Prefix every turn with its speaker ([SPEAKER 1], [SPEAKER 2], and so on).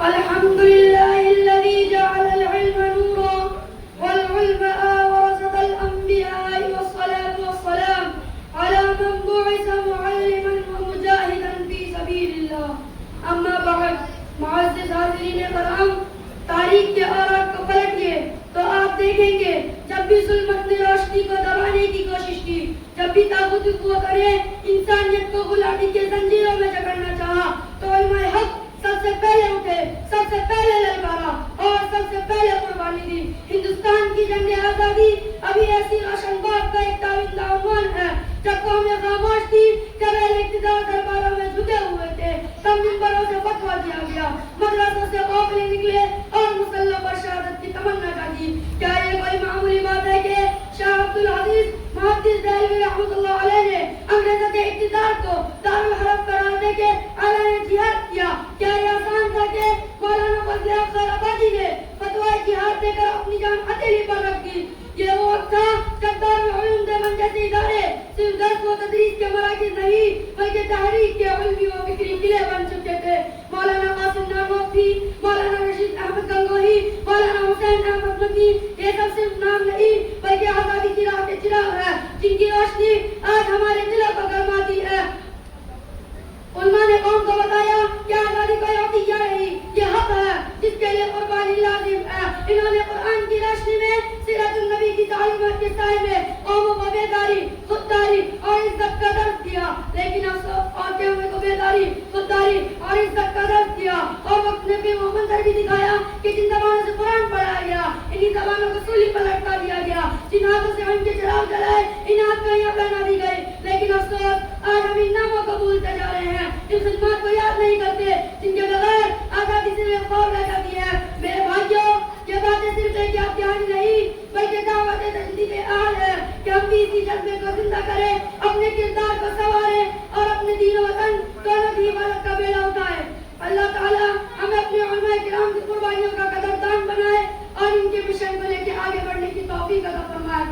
[SPEAKER 1] الحمد لله الذي جعل العلم نورا والعلماء ورثة الأنبياء والصلاة والسلام على من بعث معلما ومجاهدا في سبيل الله. أما بعد، معزز حاضرین کرام، تاریخ کے آراق کو پلٹیے تو آپ دیکھیں گے جب بھی ظلمت نے روشنی کو دبانے کی کوشش کی، جب بھی طاغوت قوت نے انسانیت کو غلامی کے زنجیروں میں جکڑنا چاہا، تو علماء حق سب سے پہلے اٹھے، سب سے پہلے للکارا اور سب سے پہلے قربانی دی. ہندوستان کی جنگ آزادی ابھی ایسی روشن باغ کا ایک تابندہ عنوان ہے جب قومیں خاموش تھی، جب اہل اقتدار درباروں میں جھکے ہوئے تھے، تب منبروں سے فتویٰ دیا گیا، مدرسوں سے قافلے نکلے اور مسلح پر شہادت کی تمنا جاگی. کیا یہ کوئی معمولی بات ہے کہ شاہ عبدالعزیز محدث دہلوی رحمۃ اللہ علیہ نے انگریزوں کے اقتدار کو دارالحرب قرار دے کے اعلان جہاد کیا؟ کیا یہ آسان تھا کہ مولانا فضل حق خیر آبادی نے فتویٰ جہاد دے کر اپنی جان ہتھیلی پر رکھ دی؟ یہ وہ وقت تھا جب دارالعلوم دیوبند جیسے ادارے صرف درس و تدریس کے مراکز نہیں بلکہ تحریک کے علمی و فکری قلعے بن چکے تھے. مولانا قاسم نانوتوی، مولانا رشید احمد گنگوہی، مولانا حسین احمد نقوی، یہ سب صرف نام نہیں بلکہ آزادی کی راہ کے چراغ ہے جن کی روشنی آج ہمارے دلوں کو گرماتی ہے. علماء نے قوم کو بتایا کہ آزادی کوئی عطیہ نہیں، یہ حق ہے جس کے لیے قربانی لازم ہے. انہوں نے قرآن کی روشنی میں سیرت النبی کی تعلیمات کے سائے میں قوموں کو بیداری، خودداری اور عزت کا درس دیا. لیکن افسوس اور قوموں کو بیداری، خودداری اور عزت کا درس دیا اور وقت نے بھی وہ منظر بھی دکھایا کہ جن زبانوں سے قرآن پڑھایا گیا انہی زبانوں کو سولی پر لٹکا دیا گیا، جن ہاتھوں سے ان کے چراغ جلائے ان ہاتھ کو یہاں پہنا دی گئی. لیکن افسوس آج ہم ان ناموں کو بھولتے جا رہے ہیں، ان خدمات کو یاد نہیں کرتے جن کے بغیر آزادی صرف خواب رہ جاتی ہے. میرے بھائیوں، یہ باتیں صرف ایک یادگار نہیں بلکہ دعوت تجدید اہل ہے کہ ہم بھی اسی جذبے کو زندہ کریں، اپنے کردار کو سنواریں اور اپنے دین و وطن دونوں کی حفاظت کا بیڑا اٹھائیں. اللہ تعالیٰ ہمیں اپنے علماء کرام کی قربانیوں کا قدردان بنائے اور ان کے مشن کو لے کے آگے بڑھنے کی توفیق عطا فرمائے.